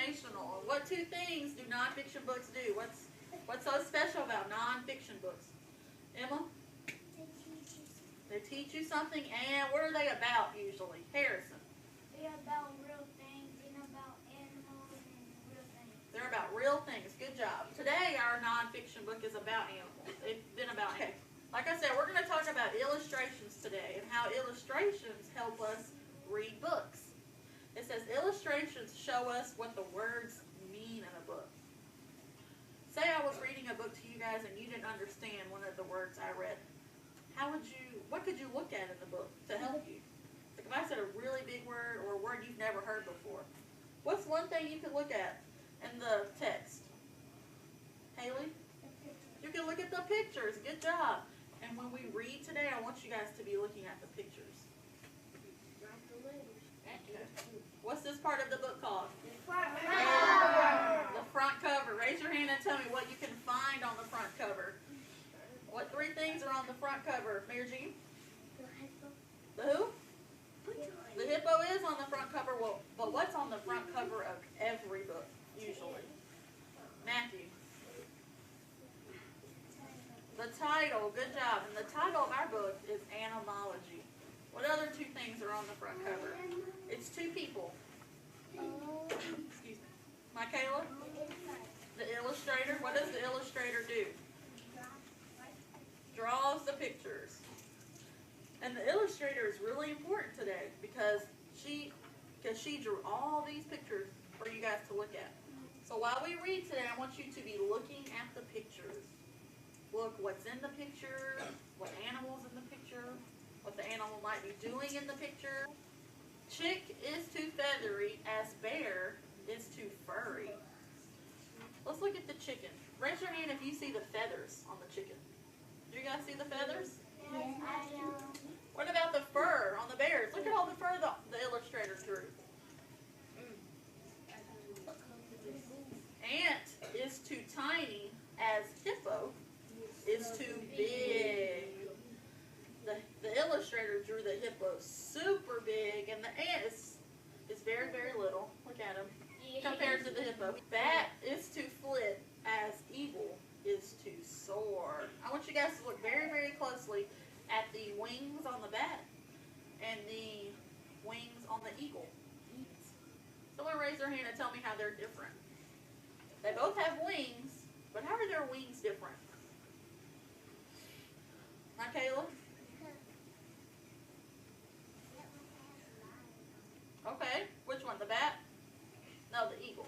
informational. What two things do nonfiction books do? What's so special about nonfiction books? Emma? They teach you something, and what are they about usually? Harrison? They're about real things and about animals and real things. They're about real things. Good job. Today our nonfiction book is about animals. It's been about animals. Like I said, we're going to talk about illustrations today and how illustrations help us read books. It says illustrations show us what the words mean in a book. Say I was reading a book to you guys and you didn't understand one of the words I read. What could you look at in the book to help you? Like if I said a really big word or a word you've never heard before, what's one thing you could look at in the text? Haley? You can look at the pictures. Good job. And when we read today, I want you guys to be looking at the pictures. Okay. What's this part of the book called? The front cover. The front cover. Raise your hand and tell me what you can find on the front cover. What three things are on the front cover? Mayor Jean? The who? The hippo is on the front cover. Well, but what's on the front cover of every book, usually? Matthew. The title. Good job. And the title of our book is Animology. What other two things are on the front cover? It's two people. Excuse me. Michaela? The illustrator. What does the illustrator do? Draws the pictures. And the illustrator is really important today because she drew all these pictures for you guys to look at. So while we read today, I want you to be looking at the pictures. Look what's in the picture, what animal's in the picture, what the animal might be doing in the picture. Chick is too feathery as bear is too furry. Let's look at the chicken. Raise your hand if you see the feathers on the chicken. Do you guys see the feathers? Yes, I do. What about the fur on the bears? Look at all the fur the illustrator drew. Ant is too tiny as hippo is too big. The illustrator drew the hippo super big, and the ant is very, very little. Look at him compared to the hippo. Bat is too flit as eagle is too soar. I want you guys to look very, very closely at the wings on the bat and the wings on the eagle. Someone raise their hand and tell me how they're different. They both have wings, but how are their wings different? Michaela? Okay, which one? The bat? No, the eagle.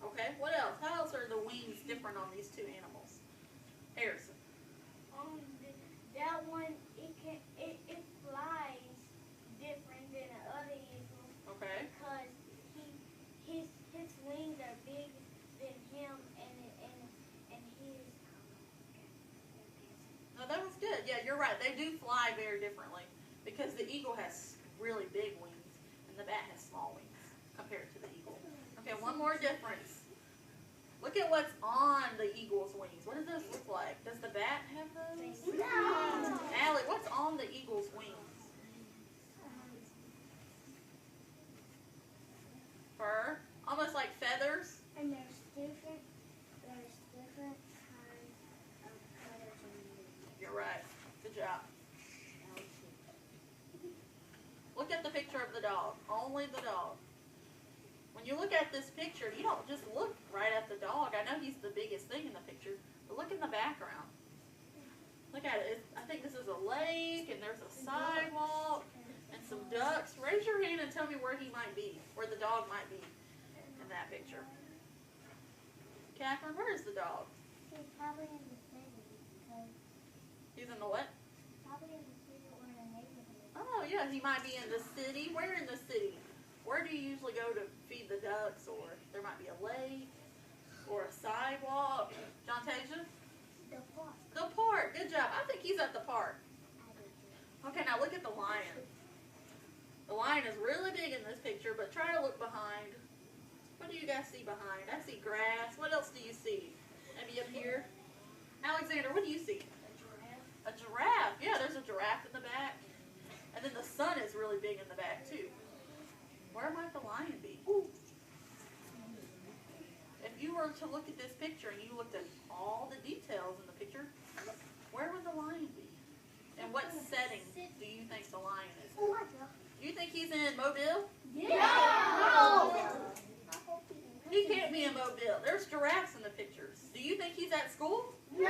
Okay, what else? How else are the wings different on these two animals? Harrison. That one, it flies different than the other eagle. Okay. Because his wings are big than him, and his. No, that was good. Yeah, you're right. They do fly very differently because the eagle has really big wings and the bat has small wings compared to the eagle. Okay, one more difference. Look at what's on the eagle's wings. What does those look like? Does the bat have those? No. Allie, what's on the eagle's wings? Fur? Almost like feathers? And there's different kinds of colors on the You're right. Good job. Look at the picture of the dog. Only the dog. When you look at this picture, you don't just look right at the dog. I know he's the biggest thing in the picture, but look in the background. Look at it. I think this is a lake, and there's a sidewalk, and some ducks. Raise your hand and tell me where he might be, where the dog might be in that picture. Catherine, where is the dog? He's probably in the city. Because He's in the what? probably in the city or in the neighborhood. Oh, yeah, he might be in the city. Where in the city? Where do you usually go to feed the ducks, or there might be a lake, or a sidewalk? John Tasia? The park. The park. Good job. I think he's at the park. I do too. Okay, now look at the lion. The lion is really big in this picture, but try to look behind. What do you guys see behind? I see grass. What else do you see? Maybe up here? Alexander, what do you see? A giraffe. A giraffe. Yeah, there's a giraffe in the back. And then the sun is really big in the back, too. Where might the lion be? were to look at this picture and you looked at all the details in the picture, where would the lion be? And what setting do you think the lion is in? Do you think he's in Mobile? Yeah. He can't be in Mobile. There's giraffes in the pictures. Do you think he's at school? No.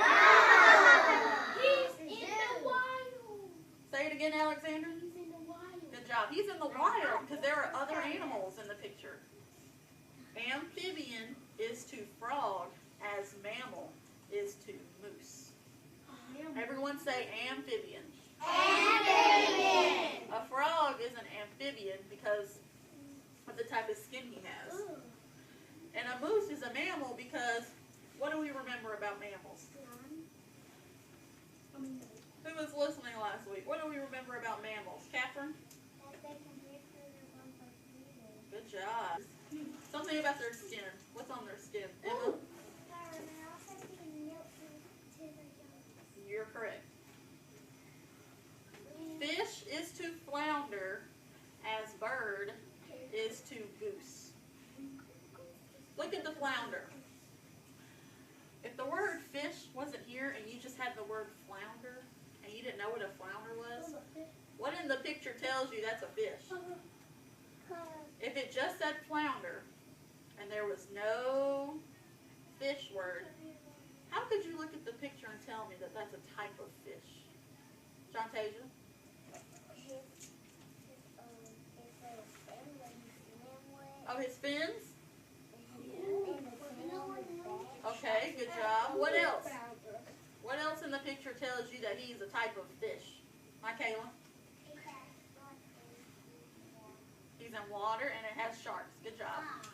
He's in the wild. Say it again, Alexander. He's in the wild. Good job. He's in the wild because there are other animals in the picture. Amphibian is to frog as mammal is to moose. Everyone say amphibian. Amphibian. A frog is an amphibian because of the type of skin he has. And a moose is a mammal because what do we remember about mammals? Who was listening last week? What do we remember about mammals? Catherine? Good job. Something about their skin. What's on their skin? Emma? You're correct. Fish is to flounder as bird is to goose. Look at the flounder. If the word fish wasn't here and you just had the word flounder and you didn't know what a flounder was, what in the picture tells you that's a fish? If it just said flounder and there was no fish word, how could you look at the picture and tell me that that's a type of fish? Jontasia? Oh, his fins? Okay, good job. What else? What else in the picture tells you that he's a type of fish? Michaela? He's in water and it has sharks. Good job.